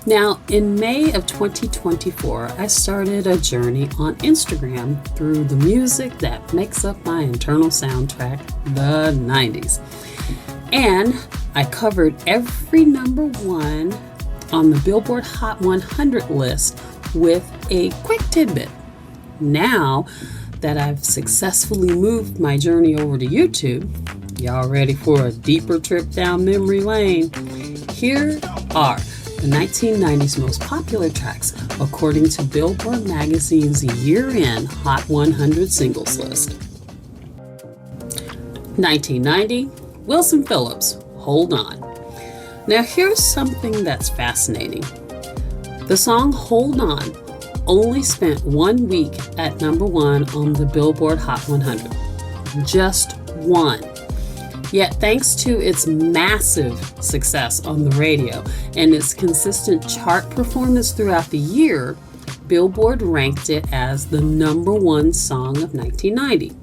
Now, in May of 2024, I started a journey on Instagram through the music that makes up my internal soundtrack, the 90s. And I covered every number one on the Billboard Hot 100 list with a quick tidbit. Now that I've successfully moved my journey over to YouTube, y'all ready for a deeper trip down memory lane? Here are the 1990s most popular tracks according to Billboard Magazine's year-end Hot 100 singles list. 1990, Wilson Phillips, Hold On. Now here's something that's fascinating. The song Hold On only spent 1 week at number one on the Billboard Hot 100. Just one. Yet thanks to its massive success on the radio and its consistent chart performance throughout the year, Billboard ranked it as the number one song of 1990.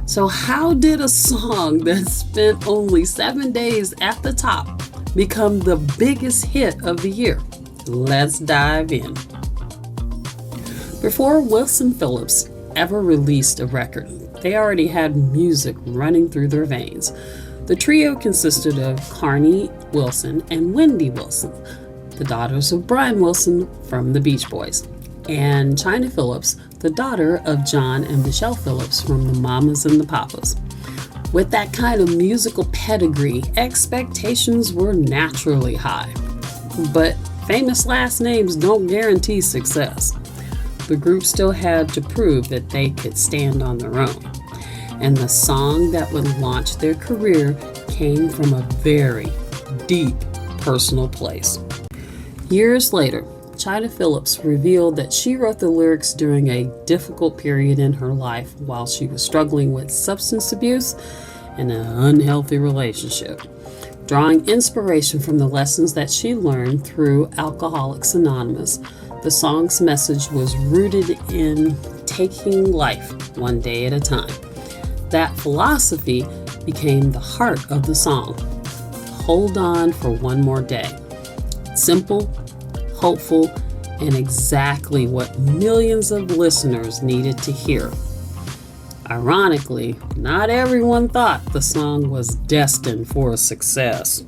So how did a song that spent only 7 days at the top become the biggest hit of the year? Let's dive in. Before Wilson Phillips ever released a record, they already had music running through their veins. The trio consisted of Corny Wilson and Wendy Wilson, the daughters of Brian Wilson from the Beach Boys, and Chynna Phillips, the daughter of John and Michelle Phillips from the Mamas and the Papas. With that kind of musical pedigree, expectations were naturally high. But famous last names don't guarantee success. The group still had to prove that they could stand on their own. And the song that would launch their career came from a very deep personal place. Years later, Chynna Phillips revealed that she wrote the lyrics during a difficult period in her life while she was struggling with substance abuse and an unhealthy relationship. Drawing inspiration from the lessons that she learned through Alcoholics Anonymous, the song's message was rooted in taking life one day at a time. That philosophy became the heart of the song. Hold on for one more day. Simple, hopeful, and exactly what millions of listeners needed to hear. Ironically, not everyone thought the song was destined for a success.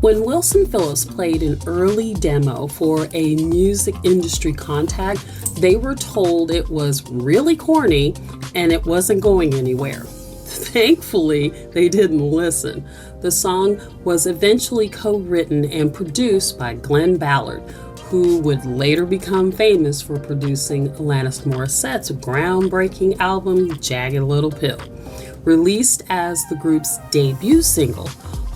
When Wilson Phillips played an early demo for a music industry contact, they were told it was really corny and it wasn't going anywhere. Thankfully, they didn't listen. The song was eventually co-written and produced by Ballard, who would later become famous for producing Alanis Morissette's groundbreaking album, Jagged Little Pill. Released as the group's debut single,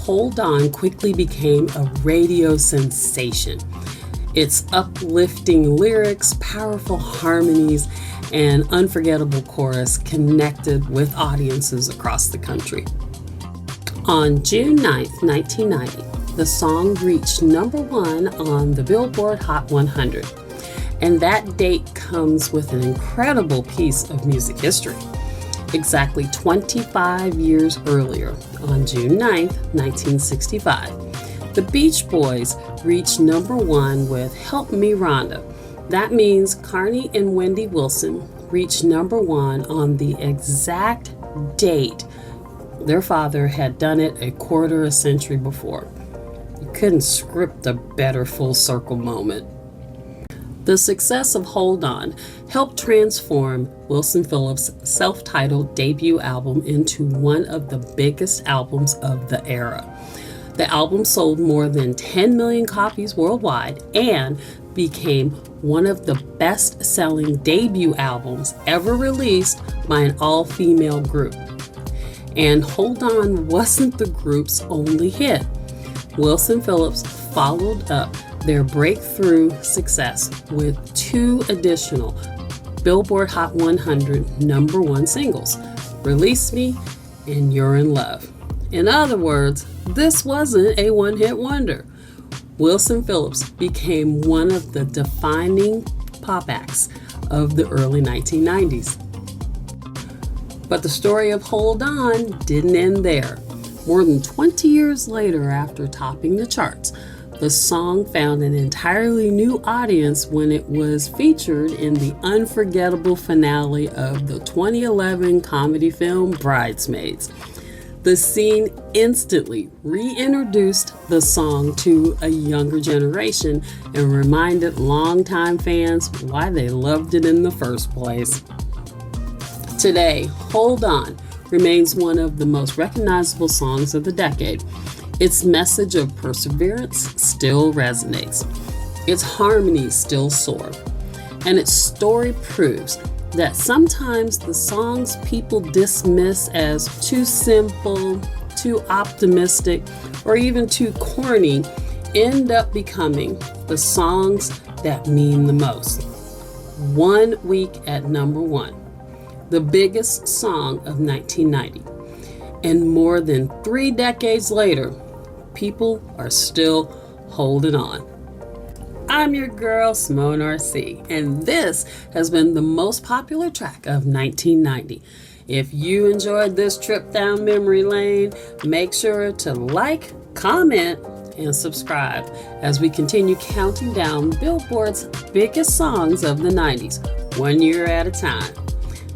Hold On quickly became a radio sensation. Its uplifting lyrics, powerful harmonies, and unforgettable chorus connected with audiences across the country. On June 9, 1990, the song reached number one on the Billboard Hot 100. And that date comes with an incredible piece of music history. Exactly 25 years earlier, on June 9, 1965, the Beach Boys reached number one with Help Me Rhonda. That means Corny and Wendy Wilson reached number one on the exact date their father had done it a quarter a century before. You couldn't script a better full circle moment. The success of Hold On helped transform Wilson Phillips' self-titled debut album into one of the biggest albums of the era. The album sold more than 10 million copies worldwide and became one of the best-selling debut albums ever released by an all-female group. And Hold On wasn't the group's only hit. Wilson Phillips followed up their breakthrough success with two additional Billboard Hot 100 number one singles, Release Me and You're in Love. In other words, this wasn't a one-hit wonder. Wilson Phillips became one of the defining pop acts of the early 1990s. But the story of Hold On didn't end there. More than 20 years later, after topping the charts, The song found an entirely new audience when it was featured in the unforgettable finale of the 2011 comedy film Bridesmaids. The scene instantly reintroduced the song to a younger generation and reminded longtime fans why they loved it in the first place. Today, Hold On remains one of the most recognizable songs of the decade. Its message of perseverance still resonates. Its harmonies still soar. And its story proves that sometimes the songs people dismiss as too simple, too optimistic, or even too corny end up becoming the songs that mean the most. 1 week at number 1, the biggest song of 1990. And more than 3 decades later, people are still holding on. I'm your girl, Simone RC, and this has been the most popular track of 1990. If you enjoyed this trip down memory lane, make sure to like, comment, and subscribe as we continue counting down Billboard's biggest songs of the 90s, 1 year at a time.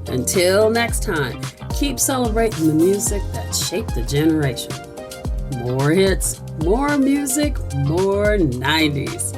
Until next time, keep celebrating the music that shaped a generation. More hits, more music, more 90s.